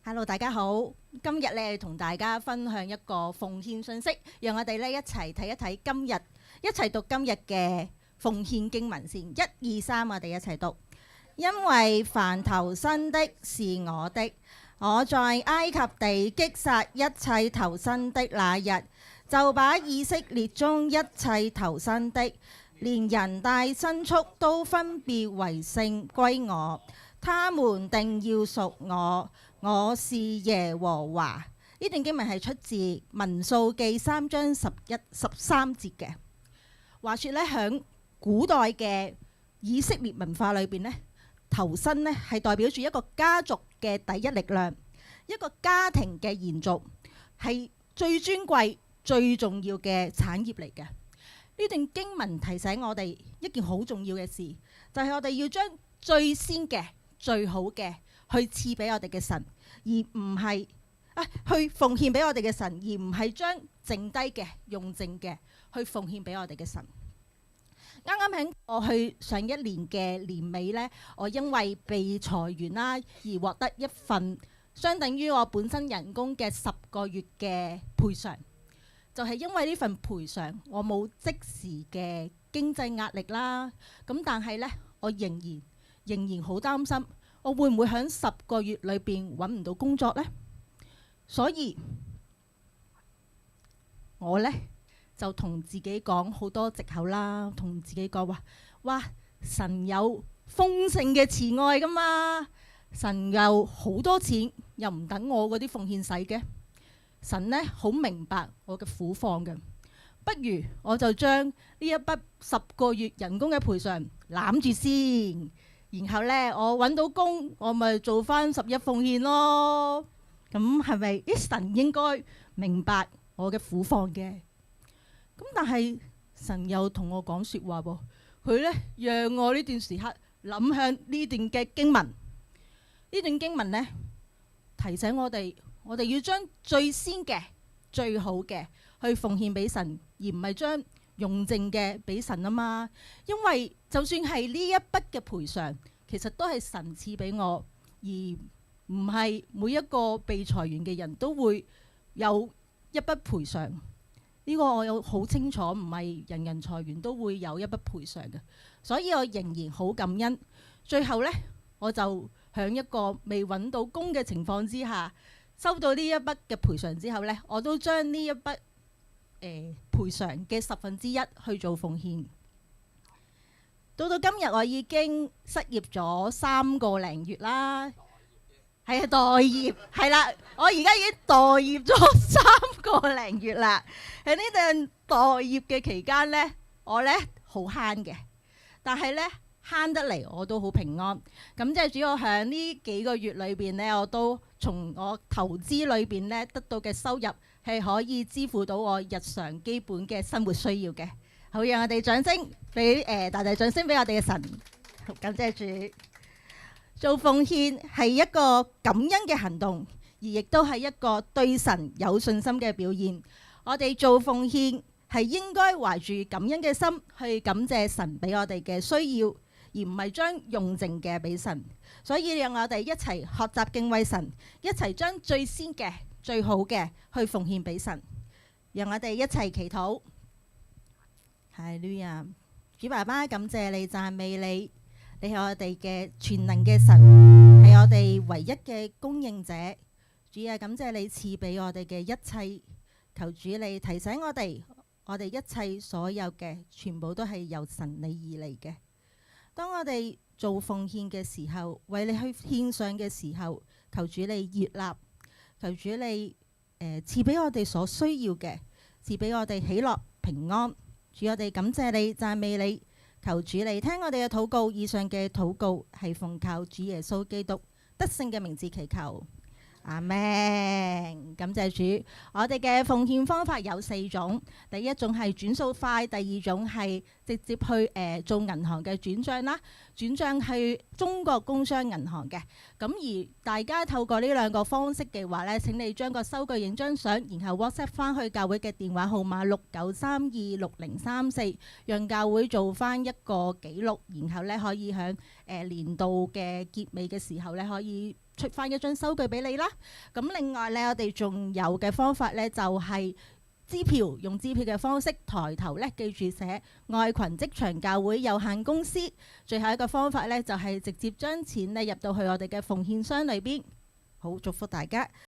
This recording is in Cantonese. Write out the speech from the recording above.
Hello，大家好。今日咧同大家分享一個奉獻信息，讓我哋咧一齊睇一睇今日，一齊讀今日嘅奉獻經文先。1、2、3，我哋一齊讀。因為凡投生的是我的，我在埃及地擊殺一切投生的那日，就把以色列中一切投生的，連人帶牲畜都分別為聖歸我，他們定要屬我。我是耶和華。呢段經文係出自民數記3章11、13節嘅。話說咧，響古代嘅以色列文化裏邊咧，投生咧係代表住一個家族嘅第一力量，一個家庭嘅延續，係最尊貴、最重要嘅產業嚟嘅。呢段經文提醒我哋一件好重要嘅事，就係我哋要將最先嘅、最好嘅去賜俾我哋嘅神，而唔係去奉獻俾我哋嘅神，而唔係將剩低嘅、用剩嘅去奉獻俾我哋嘅神。啱啱喺我去上一年嘅年尾呢，我因為被裁員啦，而獲得一份相等於我本身人工嘅10個月嘅賠償。就係因為呢份賠償，我冇即時嘅經濟壓力啦。咁但係呢，我仍然好擔心，我會唔會喺10個月裏邊揾唔到工作呢？所以我呢，就同自己講好多藉口啦，同自己講話：哇，神有豐盛嘅慈愛噶嘛，神有好多錢，又唔等我嗰啲奉獻使嘅。神呢，好明白我嘅苦況嘅，不如我就將呢一筆10個月人工嘅賠償攬住先。然後呢，我揾到工，我咪做翻11奉獻咯。咁係咪神應該明白我嘅苦況嘅？咁但係神又同我講説話喎，佢呢，讓我呢段時刻諗向呢段嘅經文。呢段經文呢，提醒我哋要將最先嘅、最好嘅去奉獻俾神，而唔係將用剩嘅俾神啊嘛。因為就算係呢一筆嘅賠償，其實都係神賜俾我，而唔係每一個被裁員嘅人都會有一筆賠償。呢個我有好清楚，唔係人人裁員都會有一筆賠償嘅。所以我仍然好感恩。最後呢，我就喺一個未揾到工嘅情況之下，收到呢一筆嘅賠償之後呢，我都將呢一筆賠償嘅1/10去做奉獻。到今日我已經失業咗3個零月啦，係啊，待業係啦，我而家已經待業咗3個零月啦。喺呢段待業嘅期間呢，我呢好慳嘅，但係呢，慳得嚟我都好平安。咁即係主要喺呢幾個月裏邊呢，我都從我投資裏邊呢得到嘅收入係可以支付到我日常基本嘅生活需要嘅。好，讓我哋掌聲俾大掌聲俾我哋嘅神。感謝主。做奉獻係一個感恩嘅行動，而亦都係一個對神有信心嘅表現。我哋做奉獻係應該懷住感恩嘅心去感謝神俾我哋嘅需要，而唔係將用剩嘅俾神。所以讓我哋一齊學習敬畏神，一齊將最先嘅、最好嘅去奉獻俾神。讓我哋一齊祈禱。哈利路亞，主爸爸，感謝你，讚美你，你係我哋嘅全能嘅神，係我哋唯一嘅供應者。主啊，感謝你賜俾我哋嘅一切，求主你提醒我哋，我哋一切所有嘅全部都係由神你而嚟嘅。當我哋做奉獻嘅時候，為你去獻上嘅時候，求主你悅納，求主你賜俾我哋所需要嘅，賜俾我哋喜樂平安。主，我哋感謝你，讚美你，求主你聽我哋嘅禱告。以上嘅禱告係奉靠主耶穌基督得勝嘅名字祈求。阿們，感謝主。我哋嘅奉獻方法有4種，第一種係轉數快，第二種係直接去做銀行嘅轉帳啦，轉帳去中國工商銀行嘅。咁而大家透過呢2個方式嘅話呢，請你將個收據影張相，然後 WhatsApp 翻去教會嘅電話號碼69326034，讓教會做翻一個記錄，然後呢可以喺年度嘅結尾嘅時候呢可以出翻一張收據俾你啦。咁另外呢，我哋仲有嘅方法呢，就係支票，用支票嘅方式抬頭呢，記住寫愛群職場教會有限公司。最後一個方法呢，就係直接將錢呢入到去我哋嘅奉獻箱裏邊。好，祝福大家。